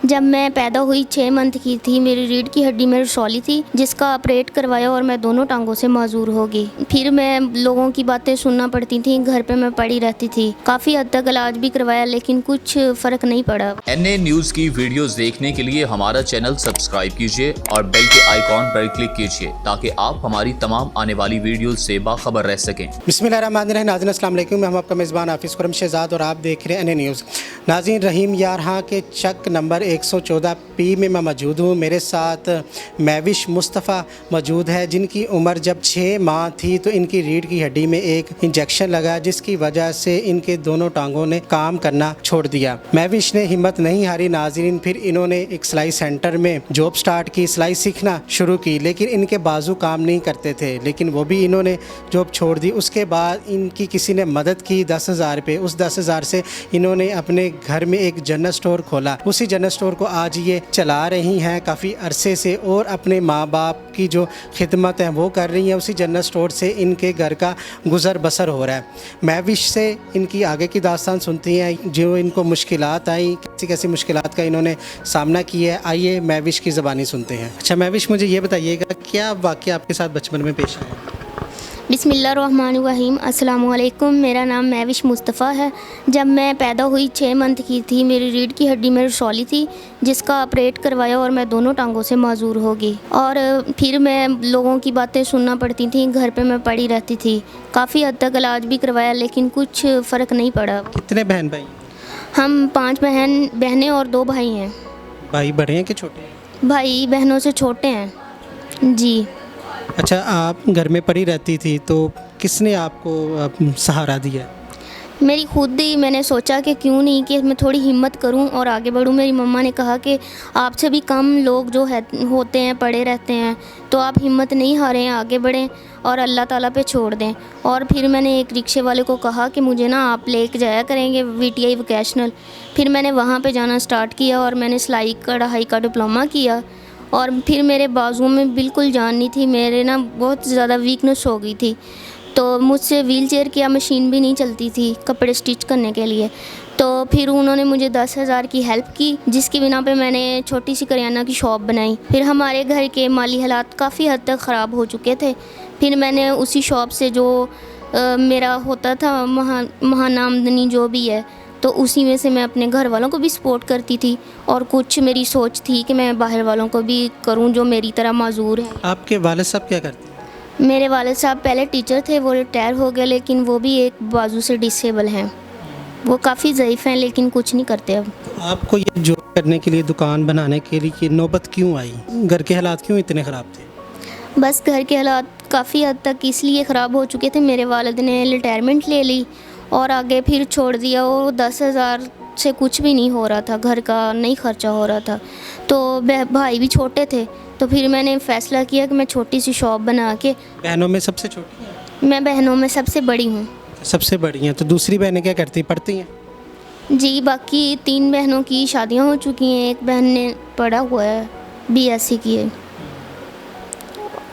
जब मैं पैदा हुई 6 मंथ की थी, मेरी रीढ़ की हड्डी में रसौली थी, जिसका ऑपरेट करवाया और मैं दोनों टांगों से माजूर हो गई। फिर मैं लोगों की बातें सुनना पड़ती थी, घर पे मैं पड़ी रहती थी। काफ़ी हद तक इलाज भी करवाया लेकिन कुछ फ़र्क नहीं पड़ा। एनए न्यूज़ की वीडियोस देखने के लिए हमारा चैनल सब्सक्राइब कीजिए और बेल के आइकॉन पर क्लिक कीजिए ताकि आप हमारी तमाम आने वाली वीडियोस से बाखबर रह सकें। बिस्मिल्लाहिर्रहमानिर्रहीम। नाज़रीन अस्सलाम वालेकुम। हम आपका मेज़बान हाफिज़ खुरम शहज़ाद और आप देख रहे हैं एनए न्यूज़। नाज़रीन, रहीम यारहा के चक नंबर 114 पी में मैं मौजूद हूँ। मेरे साथ महविश मुस्तफ़ा मौजूद है, जिनकी उम्र जब 6 माह थी तो इनकी रीढ़ की हड्डी में एक इंजेक्शन लगा, जिसकी वजह से इनके दोनों टांगों ने काम करना छोड़ दिया। महविश ने हिम्मत नहीं हारी नाज़रीन। फिर इन्होंने एक सिलाई सेंटर में जॉब स्टार्ट की, सिलाई सीखना शुरू की, लेकिन इनके बाजू काम नहीं करते थे, लेकिन वो भी इन्होंने जॉब छोड़ दी। उसके बाद इनकी किसी ने मदद की 10,000 रुपये। उस 10,000 से इन्होंने अपने घर में एक जनरल स्टोर खोला। उसी जनरल स्टोर को आज ये चला रही हैं काफ़ी अरसे से और अपने माँ बाप की जो खिदमत है वो कर रही हैं। उसी जनरल स्टोर से इनके घर का गुज़र बसर हो रहा है। महविश से इनकी आगे की दास्तान सुनती हैं, जो इनको मुश्किलात आई, कैसी कैसी मुश्किलात का इन्होंने सामना किया है। आइए महविश की ज़बानी सुनते हैं। अच्छा महविश, मुझे ये बताइएगा क्या वाक़या आपके साथ बचपन में पेश आया? बिस्मिल्लाहिर्रहमानिर्रहीम। अस्सलाम वालेकुम। मेरा नाम महविश मुस्तफ़ा है। जब मैं पैदा हुई 6 मंथ की थी, मेरी रीढ़ की हड्डी में रसौली थी, जिसका ऑपरेट करवाया और मैं दोनों टांगों से माजूर हो गई। और फिर मैं लोगों की बातें सुनना पड़ती थी, घर पे मैं पड़ी रहती थी। काफ़ी हद तक इलाज भी करवाया लेकिन कुछ फ़र्क नहीं पड़ा। कितने बहन भाई? हम 5 बहनें और 2 भाई हैं। भाई बड़े हैं कि छोटे हैं? भाई बहनों से छोटे हैं जी। अच्छा, आप घर में पड़ी रहती थी तो किसने आपको सहारा दिया? मेरी खुद ही मैंने सोचा कि क्यों नहीं कि मैं थोड़ी हिम्मत करूं और आगे बढ़ूं। मेरी मम्मा ने कहा कि आपसे भी कम लोग जो है होते हैं, पड़े रहते हैं, तो आप हिम्मत नहीं हारें, आगे बढ़ें और अल्लाह ताला पे छोड़ दें। और फिर मैंने एक रिक्शे वाले को कहा कि मुझे ना आप लेके जाया करेंगे VTI वोकेशनल। फिर मैंने वहाँ पे जाना स्टार्ट किया और मैंने सिलाई कढ़ाई का डिप्लोमा किया। और फिर मेरे बाजुओं में बिल्कुल जान नहीं थी, मेरे ना बहुत ज़्यादा वीकनेस हो गई थी, तो मुझसे व्हील चेयर की मशीन भी नहीं चलती थी कपड़े स्टिच करने के लिए। तो फिर उन्होंने मुझे 10,000 की हेल्प की, जिसकी बिना पे मैंने छोटी सी करियाना की शॉप बनाई। फिर हमारे घर के माली हालात काफ़ी हद तक ख़राब हो चुके थे। फिर मैंने उसी शॉप से जो मेरा होता था महानामदनी जो भी है, तो उसी में से मैं अपने घर वालों को भी सपोर्ट करती थी और कुछ मेरी सोच थी कि मैं बाहर वालों को भी करूं जो मेरी तरह माजूर है। आपके वालिद साहब क्या करते हैं? मेरे वालिद साहब पहले टीचर थे, वो रिटायर हो गए, लेकिन वो भी एक बाजू से डिसेबल हैं। वो काफ़ी ज़ईफ़ हैं लेकिन कुछ नहीं करते अब। आपको ये जॉब करने के लिए, दुकान बनाने के लिए नौबत क्यों आई? घर के हालात क्यों इतने ख़राब थे? बस घर के हालात काफ़ी हद तक इसलिए ख़राब हो चुके थे, मेरे वालिद ने रिटायरमेंट ले ली और आगे फिर छोड़ दिया। और 10,000 से कुछ भी नहीं हो रहा था, घर का नहीं खर्चा हो रहा था। तो भाई भी छोटे थे, तो फिर मैंने फ़ैसला किया कि मैं छोटी सी शॉप बना के। बहनों में सबसे छोटी हैं? मैं बहनों में सबसे बड़ी हूँ। सबसे बड़ी हैं, तो दूसरी बहनें क्या करती, पढ़ती हैं? जी, बाकी 3 बहनों की शादियाँ हो चुकी हैं, एक बहन ने पढ़ा हुआ है, BSc की है।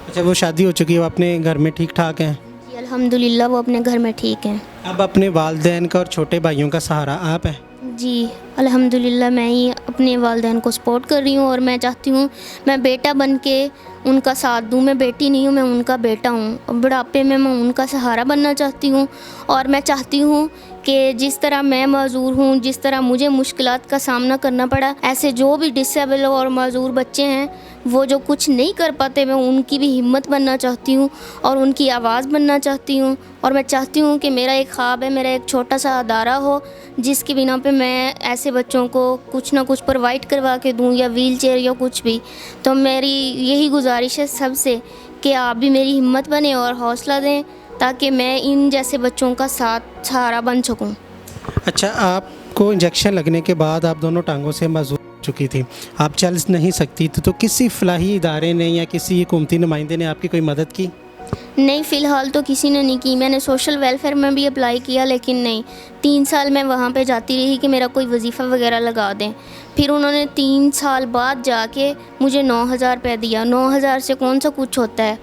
अच्छा, वो शादी हो चुकी है, वो अपने घर में ठीक ठाक हैं? जी अल्हम्दुलिल्लाह, वो अपने घर में ठीक हैं। अब अपने वालिदैन का और छोटे भाइयों का सहारा आप हैं? जी अल्हम्दुलिल्लाह, मैं ही अपने वालिदैन को सपोर्ट कर रही हूँ और मैं चाहती हूँ मैं बेटा बन के उनका साथ दूँ। मैं बेटी नहीं हूँ, मैं उनका बेटा हूँ और बुढ़ापे में मैं उनका सहारा बनना चाहती हूँ। और मैं चाहती हूँ कि जिस तरह मैं माजूर हूँ, जिस तरह मुझे मुश्किलात का सामना करना पड़ा, ऐसे जो भी डिसेबल और माजूर बच्चे हैं, वो जो कुछ नहीं कर पाते, मैं उनकी भी हिम्मत बनना चाहती हूँ और उनकी आवाज़ बनना चाहती हूँ। और मैं चाहती हूँ कि मेरा एक ख्वाब है, मेरा एक छोटा सा अदारा हो, जिसकी बिना पे मैं ऐसे बच्चों को कुछ ना कुछ प्रोवाइड करवा के दूँ, या व्हील चेयर या कुछ भी। तो मेरी यही गुजारिश है सबसे कि आप भी मेरी हिम्मत बने और हौसला दें, ताकि मैं इन जैसे बच्चों का सहारा बन सकूं। अच्छा, आपको इंजेक्शन लगने के बाद आप दोनों टांगों से माजूर चुकी थी, आप चल नहीं सकती थी, तो किसी फलाही इदारे ने या किसी हुकूमती नुमाइंदे ने आपकी कोई मदद की? नहीं, फ़िलहाल तो किसी ने नहीं की। मैंने सोशल वेलफेयर में भी अप्लाई किया, लेकिन नहीं। 3 साल मैं वहाँ पे जाती रही कि मेरा कोई वजीफ़ा वगैरह लगा दें। फिर उन्होंने 3 साल बाद जाके मुझे 9,000 रुपये दिया। 9,000 से कौन सा कुछ होता है?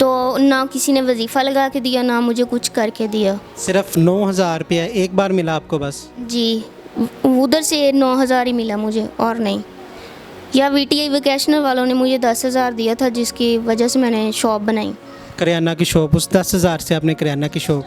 तो ना किसी ने वजीफ़ा लगा के दिया, ना मुझे कुछ करके दिया। सिर्फ 9,000 रुपया एक बार मिला आपको बस? जी, उधर से 9,000 ही मिला मुझे और नहीं। या वीटीआई वोकेशनल वालों ने मुझे 10,000 दिया था, जिसकी वजह से मैंने शॉप बनाई। करियाना की शॉप, उस 10,000 से आपने करियाना की शॉप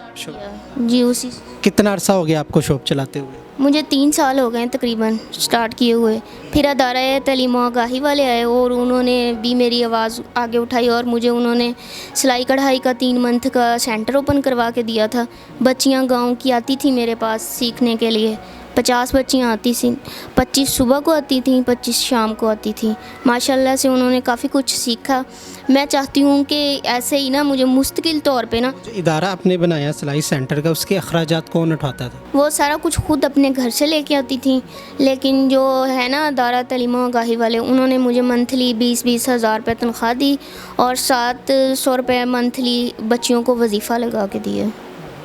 जी उसी। कितना अरसा हो गया आपको शॉप चलाते हुए? मुझे 3 साल हो गए तकरीबन स्टार्ट किए हुए। फिर अदारा तलीम आगाही वाले आए और उन्होंने भी मेरी आवाज़ आगे उठाई और मुझे उन्होंने सिलाई कढ़ाई का 3 मंथ का सेंटर ओपन करवा के दिया था। बच्चियां गांव की आती थी मेरे पास सीखने के लिए। 50 बच्चियां आती थी, 25 सुबह को आती थी, 25 शाम को आती थी। माशाल्लाह से उन्होंने काफ़ी कुछ सीखा। मैं चाहती हूँ कि ऐसे ही ना मुझे मुस्तकिल तौर पे ना, जो इदारा आपने बनाया सिलाई सेंटर का, उसके अखराजात कौन उठाता था? वो सारा कुछ खुद अपने घर से लेके आती थी। लेकिन जो है ना अदारा तलीम आगाही वाले, उन्होंने मुझे मंथली 20-20 हज़ार रुपये तनख्वाह दी और 700 रुपये मंथली बच्चियों को वजीफ़ा लगा के दिए।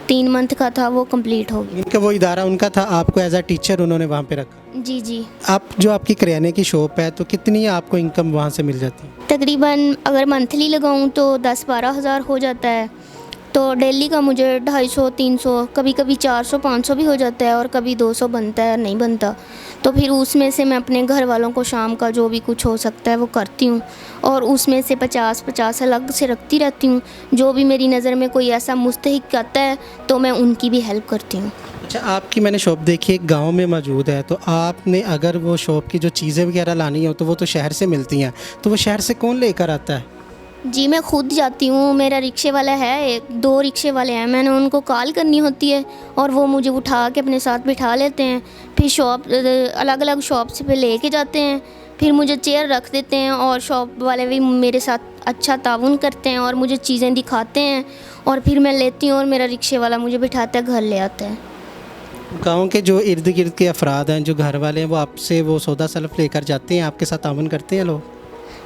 3 मंथ का था, वो कंप्लीट हो गया। इनका वो इदारा उनका था, आपको एज अ टीचर उन्होंने वहाँ पे रखा। जी जी। आप जो आपकी करियाने की शॉप है, तो कितनी आपको इनकम वहाँ से मिल जाती है? तकरीबन अगर मंथली लगाऊं तो 10-12 हज़ार हो जाता है। तो डेली का मुझे 250-300, कभी कभी 400-500 भी हो जाता है और कभी 200 बनता है, नहीं बनता। तो फिर उसमें से मैं अपने घर वालों को शाम का जो भी कुछ हो सकता है वो करती हूँ और उसमें से 50-50 अलग से रखती रहती हूँ। जो भी मेरी नज़र में कोई ऐसा मुस्तहिक आता है तो मैं उनकी भी हेल्प करती हूँ। अच्छा, आपकी मैंने शॉप देखी एक गांव में मौजूद है, तो आपने अगर वो शॉप की जो चीज़ें वगैरह लानी हो तो वो तो शहर से मिलती हैं, तो वो शहर से कौन लेकर आता है? जी मैं खुद जाती हूँ। मेरा रिक्शे वाला है, 2 रिक्शे वाले हैं। मैंने उनको कॉल करनी होती है और वो मुझे उठा के अपने साथ बिठा लेते हैं। फिर शॉप अलग अलग शॉप से पे लेके जाते हैं। फिर मुझे चेयर रख देते हैं और शॉप वाले भी मेरे साथ अच्छा ताउन करते हैं और मुझे चीज़ें दिखाते हैं और फिर मैं लेती हूँ और मेरा रिक्शे वाला मुझे बिठाता है, घर ले आता है। गांव के जो इर्द गिर्द के अफराद हैं, जो घर वाले हैं, वो आपसे वो सौदा सलफ लेकर जाते हैं, आपके साथ ताउन करते हैं लोग?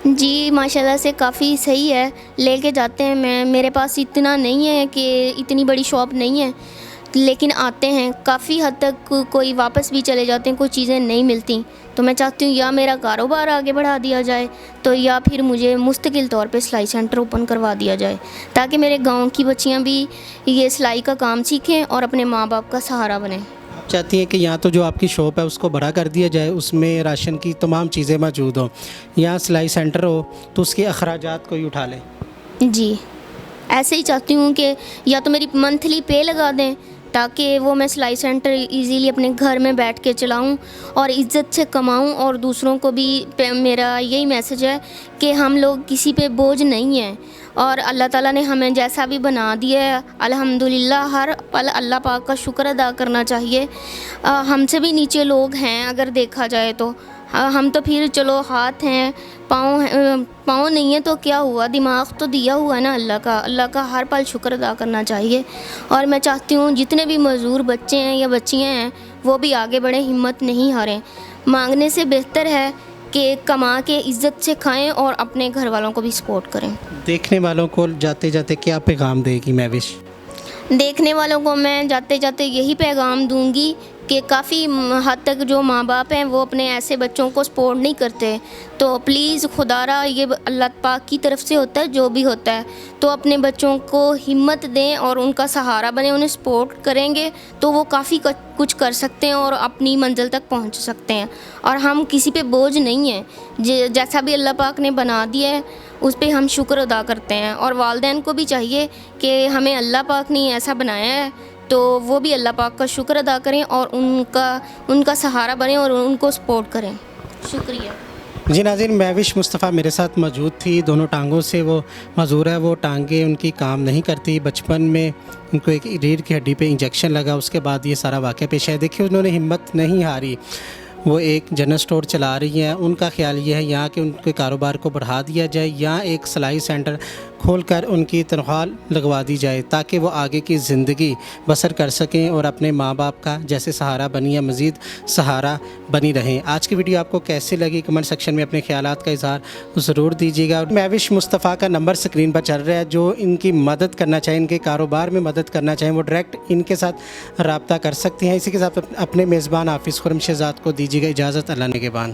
जी माशाल्लाह से काफ़ी सही है, लेके जाते हैं। मेरे पास इतना नहीं है कि इतनी बड़ी शॉप नहीं है, लेकिन आते हैं। काफ़ी हद तक कोई वापस भी चले जाते हैं, कोई चीज़ें नहीं मिलती। तो मैं चाहती हूँ या मेरा कारोबार आगे बढ़ा दिया जाए तो या फिर मुझे मुस्तकिल तौर पे सिलाई सेंटर ओपन करवा दिया जाए, ताकि मेरे गांव की बच्चियाँ भी ये सिलाई का काम सीखें और अपने माँ बाप का सहारा बनें। आप चाहती हैं कि यहाँ तो जो आपकी शॉप है उसको बड़ा कर दिया जाए, उसमें राशन की तमाम चीज़ें मौजूद हों, यहाँ सिलाई सेंटर हो तो उसके अखराजात कोई उठा ले? जी ऐसे ही चाहती हूँ कि या तो मेरी मंथली पे लगा दें ताकि वो मैं सिलाई सेंटर इजीली अपने घर में बैठ के चलाऊं और इज़्ज़त से कमाऊं। और दूसरों को भी मेरा यही मैसेज है कि हम लोग किसी पे बोझ नहीं हैं और अल्लाह ताला ने हमें जैसा भी बना दिया है अल्हम्दुलिल्लाह हर पल अल्लाह पाक का शुक्र अदा करना चाहिए। हमसे भी नीचे लोग हैं अगर देखा जाए तो। हम तो फिर चलो हाथ हैं, पाँव नहीं है तो क्या हुआ, दिमाग तो दिया हुआ है ना अल्लाह का हर पल शुक्र अदा करना चाहिए। और मैं चाहती हूँ जितने भी मज़दूर बच्चे हैं या बच्चियाँ हैं वो भी आगे बढ़ें, हिम्मत नहीं हारें। मांगने से बेहतर है कि कमा के इज़्ज़त से खाएं और अपने घर वालों को भी सपोर्ट करें। देखने वालों को जाते जाते क्या पैगाम देगी महविश? देखने वालों को मैं जाते जाते यही पैगाम दूंगी कि काफ़ी हद तक जो माँ बाप हैं वो अपने ऐसे बच्चों को सपोर्ट नहीं करते। तो प्लीज़ खुदारा, ये अल्लाह पाक की तरफ से होता है जो भी होता है, तो अपने बच्चों को हिम्मत दें और उनका सहारा बने। उन्हें सपोर्ट करेंगे तो वो काफ़ी कुछ कर सकते हैं और अपनी मंजिल तक पहुंच सकते हैं। और हम किसी पे बोझ नहीं हैं, जैसा भी अल्लाह पाक ने बना दिया है उस पर हम शुक्र अदा करते हैं। और वालिदैन को भी चाहिए कि हमें अल्लाह पाक ने ऐसा बनाया है तो वो भी अल्लाह पाक का शुक्र अदा करें और उनका सहारा बने और उनको सपोर्ट करें। शुक्रिया जी नाज़रीन, महविश मुस्तफ़ा मेरे साथ मौजूद थी। दोनों टांगों से वो मज़ूर है, वो टांगें उनकी काम नहीं करती। बचपन में उनको एक रीढ़ की हड्डी पे इंजेक्शन लगा, उसके बाद ये सारा वाक़या पेश आया। देखिए उन्होंने हिम्मत नहीं हारी। वो एक जनरल स्टोर चला रही हैं। उनका ख्याल ये है यहाँ के उनके कारोबार को बढ़ा दिया जाए, यहाँ एक सिलाई सेंटर खोलकर उनकी तनख्वाह लगवा दी जाए ताकि वो आगे की ज़िंदगी बसर कर सकें और अपने माँ बाप का जैसे सहारा बनी या मज़ीद सहारा बनी रहें। आज की वीडियो आपको कैसी लगी कमेंट सेक्शन में अपने ख्यालात का इज़हार ज़रूर दीजिएगा। और महविश मुस्तफ़ा का नंबर स्क्रीन पर चल रहा है, जो इनकी मदद करना चाहें, इनके कारोबार में मदद करना चाहें, वो डायरेक्ट इनके साथ रब्ता कर सकती हैं। इसी के साथ अपने मेज़बान हाफिज़ खुर्रम शहज़ाद को दीजिएगा इजाज़त। अल्लाह निगहबान।